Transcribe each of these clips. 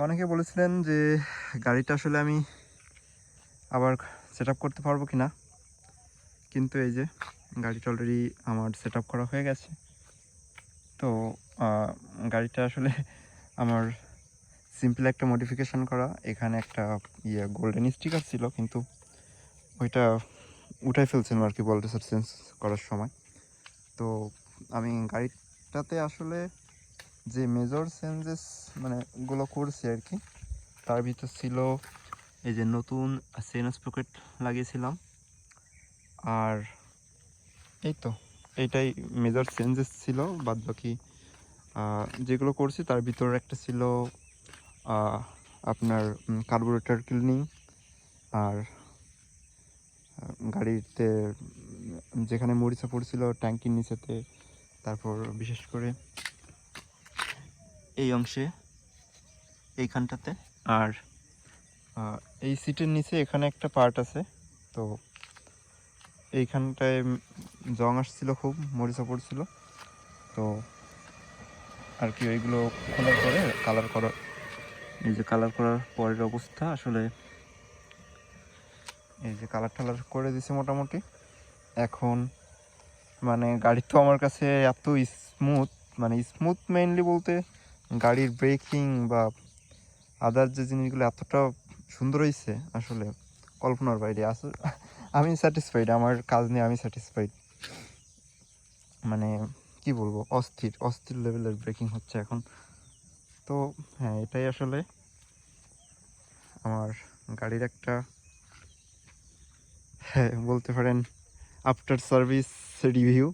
অনেকে বলেছিলেন যে গাড়িটা আসলে আমি আবার সেটআপ করতে পারবো কিনা, কিন্তু এই যে গাড়িটা অলরেডি আমার সেটআপ করা হয়ে গেছে। তো গাড়িটা আসলে আমার সিম্পল একটা মডিফিকেশন করা। এখানে একটা গোল্ডেন স্টিকার ছিল, কিন্তু ওইটা উঠাই ফেলছিলাম আর কি ভোল্টেজের চেঞ্জ করার সময়। তো আমি গাড়িটাতে আসলে যে মেজর চেঞ্জেস মানে গুলো করছি আর কি, তার ভিতর ছিল এই যে নতুন চেইন স্প্রকেট লাগিয়েছিলাম। আর এই তো এইটাই মেজর চেঞ্জেস ছিল। বাদ বাকি যেগুলো করছি তার ভিতর একটা ছিল আপনার কার্বোরেটর ক্লিনিং, আর গাড়িতে যেখানে মরিচা পড়ছিল ট্যাঙ্কির নিচেতে, তারপর বিশেষ করে এই অংশে এইখানটাতে, আর এই সিটের নিচে এখানে একটা পার্ট আছে। তো এইখানটায় জং আসছিল, খুব মরিচা পড়ছিল। তো আর কি ওইগুলো খোলার পরে কালার করা, এই যে কালার করার পরের অবস্থা আসলে এই যে কালার টালার করে দিছে মোটামুটি। এখন মানে গাড়ি তো আমার কাছে এত স্মুথ, মানে স্মুথ মেইনলি বলতে গাড়ির ব্রেকিং বা আদার যে জিনিসগুলো এতটা সুন্দর হয়েছে আসলে কল্পনার বাইরে। আসলে আমি স্যাটিসফাইড, আমার কাজ নিয়ে আমি স্যাটিসফাইড। মানে কি বলবো, অস্থির অস্থির লেভেলের ব্রেকিং হচ্ছে এখন। তো হ্যাঁ, এটাই আসলে আমার গাড়ির একটা, হ্যাঁ বলতে পারেন, আফটার সার্ভিস রিভিউ।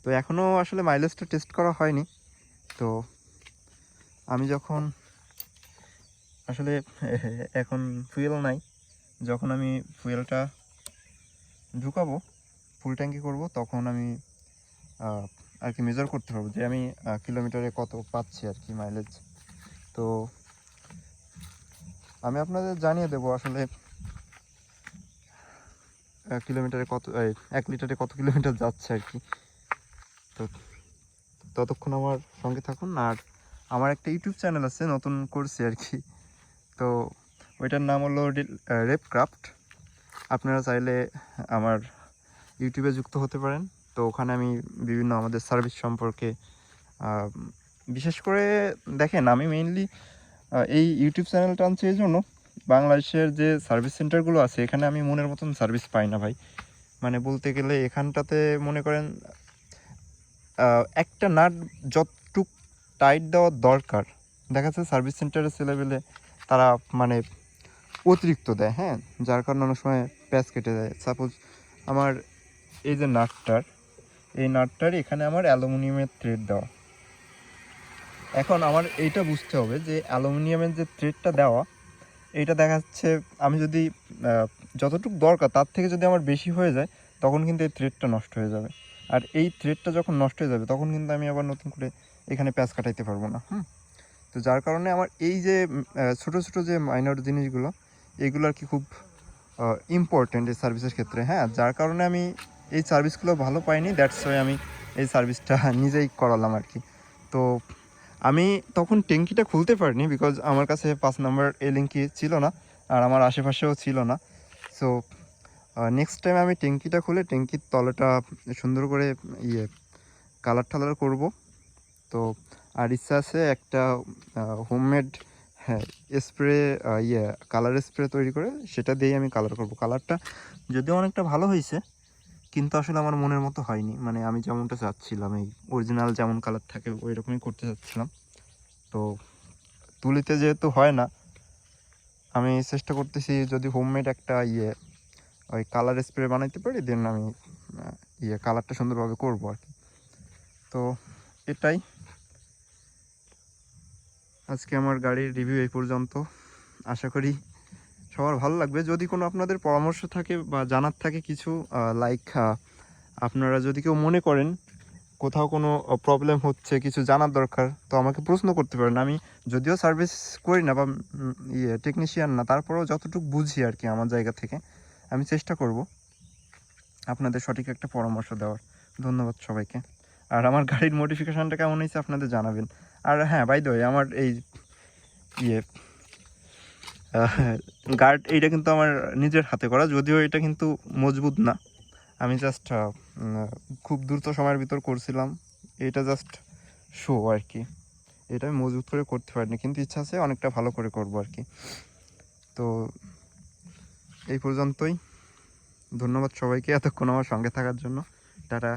তো এখনও আসলে মাইলেজটা টেস্ট করা হয়নি। তো আমি যখন আসলে এখন ফুয়েল নাই, যখন আমি ফুয়েলটা ঢুকাবো, ফুল ট্যাঙ্কি করব, তখন আমি আর কি মেজার করতে পারবো যে আমি কিলোমিটারে কত পাচ্ছি আর কি মাইলেজ। তো আমি আপনাদের জানিয়ে দেবো আসলে কিলোমিটারে কত, 1 লিটারে কত কিলোমিটার যাচ্ছে আর কি। তো ততক্ষণ আমার সঙ্গে থাকুন। আর আমার একটা ইউটিউব চ্যানেল আছে, নতুন করছি আর কি। তো ওইটার নাম হলো রেপক্রাফট। আপনারা চাইলে আমার ইউটিউবে যুক্ত হতে পারেন। তো ওখানে আমি বিভিন্ন আমাদের সার্ভিস সম্পর্কে, বিশেষ করে দেখেন, আমি মেইনলি এই ইউটিউব চ্যানেলটা আনছি এই জন্য, বাংলাদেশের যে সার্ভিস সেন্টারগুলো আছে এখানে আমি মনের মতন সার্ভিস পাই না ভাই। মানে বলতে গেলে এখানটাতে মনে করেন একটা নাট যতটুক টাইট দেওয়ার দরকার, দেখা যাচ্ছে সার্ভিস সেন্টারের ছেলেবেলে তারা মানে অতিরিক্ত দেয়, হ্যাঁ, যার কারণে অনেক সময় প্যাচ কেটে যায়। সাপোজ আমার এই যে নাটটার, এই নাটটার এখানে আমার অ্যালুমিনিয়ামের থ্রেড দেওয়া। এখন আমার এইটা বুঝতে হবে যে অ্যালুমিনিয়ামের যে থ্রেডটা দেওয়া, এইটা দেখা যাচ্ছে আমি যদি যতটুকু দরকার তার থেকে যদি আমার বেশি হয়ে যায়, তখন কিন্তু এই থ্রেডটা নষ্ট হয়ে যাবে। আর এই থ্রেডটা যখন নষ্ট হয়ে যাবে তখন কিন্তু আমি আবার নতুন করে এখানে প্যাচ কাটাইতে পারবো না। তো যার কারণে আমার এই যে ছোটো ছোটো যে মাইনর জিনিসগুলো, এগুলো আর কি খুব ইম্পর্টেন্ট এই সার্ভিসের ক্ষেত্রে। হ্যাঁ, যার কারণে আমি এই সার্ভিসগুলো ভালো পাইনি, দ্যাটস ওয়াই আমি এই সার্ভিসটা নিজেই করালাম আর কি। তো আমি তখন ট্যাঙ্কিটা খুলতে পারিনি, বিকজ আমার কাছে 5 নম্বর এলিঙ্কি ছিল না, আর আমার আশেপাশেও ছিল না। সো নেক্সট টাইম আমি ট্যাঙ্কিটা খুলে ট্যাঙ্কির তলাটা সুন্দর করে কালার টালার করব। তো আর ইচ্ছা আছে একটা হোমমেড, হ্যাঁ, স্প্রে, কালার স্প্রে তৈরি করে সেটা দিয়েই আমি কালার করব। কালারটা যদিও অনেকটা ভালো হয়েছে, কিন্তু আসলে আমার মনের মতো হয়নি। মানে আমি যেমনটা চাচ্ছিলাম, এই অরিজিনাল যেমন কালার থাকে ওই রকমই করতে চাচ্ছিলাম। তো তুলিতে যেহেতু হয় না, আমি চেষ্টা করতেছি যদি হোমমেড একটা ওই কালার স্প্রে বানাইতে পারি, দেন আমি কালারটা সুন্দরভাবে করবো আর কি। তো এটাই আজকে আমার গাড়ির রিভিউ এই পর্যন্ত। আশা করি সবার ভালো লাগবে। যদি কোনো আপনাদের পরামর্শ থাকে বা জানার থাকে কিছু, লাইক আপনারা যদি কেউ মনে করেন কোথাও কোনো প্রবলেম হচ্ছে, কিছু জানার দরকার, তো আমাকে প্রশ্ন করতে পারেন। আমি যদিও সার্ভিস করি না বা টেকনিশিয়ান না, তারপরেও যতটুকু বুঝি আর কি আমার জায়গা থেকে আমি চেষ্টা করব আপনাদের সঠিক একটা পরামর্শ দেওয়ার। ধন্যবাদ সবাইকে। আর আমার গাড়ির মডিফিকেশানটা কেমন হয়েছে আপনাদের জানাবেন। আর হ্যাঁ, বাই দ্য ওয়ে, আমার এই ইয়ে গার্ড, এইটা কিন্তু আমার নিজের হাতে করা, যদিও এটা কিন্তু মজবুত না, আমি জাস্ট খুব দ্রুত সময়ের ভিতর করছিলাম, এটা জাস্ট শো আর কি। এটা আমি মজবুত করে করতে পারিনি, কিন্তু ইচ্ছা আছে অনেকটা ভালো করে করব আর কি। তো এই পর্যন্তই, ধন্যবাদ সবাইকে এতক্ষণ আমার সঙ্গে থাকার জন্য। টাটা।